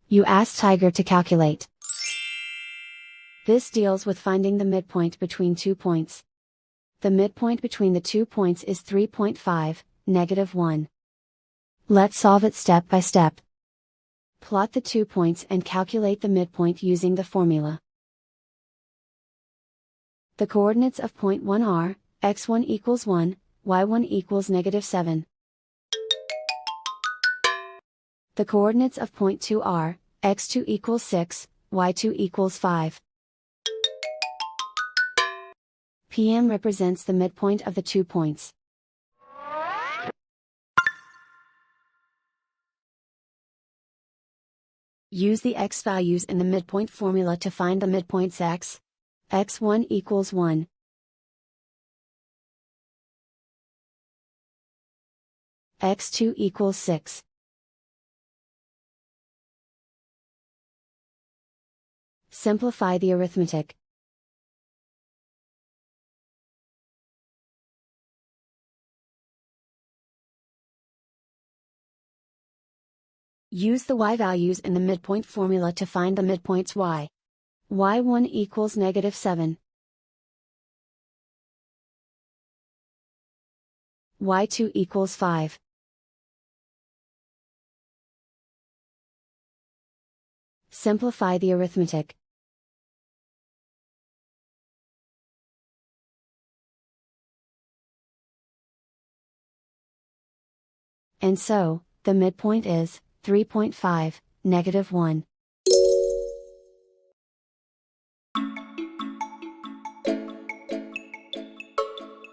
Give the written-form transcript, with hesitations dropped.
You ask Tiger to calculate. This deals with finding the midpoint between 2 points. The midpoint between the 2 points is 3.5, -1. Let's solve it step by step. Plot the 2 points and calculate the midpoint using the formula. The coordinates of point 1 are, x1 equals 1, y1 equals -7. The coordinates of point 2 are, x2 equals 6, y2 equals 5. PM represents the midpoint of the 2 points. Use the x values in the midpoint formula to find the midpoints x. x1 equals 1. x2 equals 6. Simplify the arithmetic. Use the y values in the midpoint formula to find the midpoints y. y1 equals -7. y2 equals 5. Simplify the arithmetic. And so, the midpoint is 3.5, -1.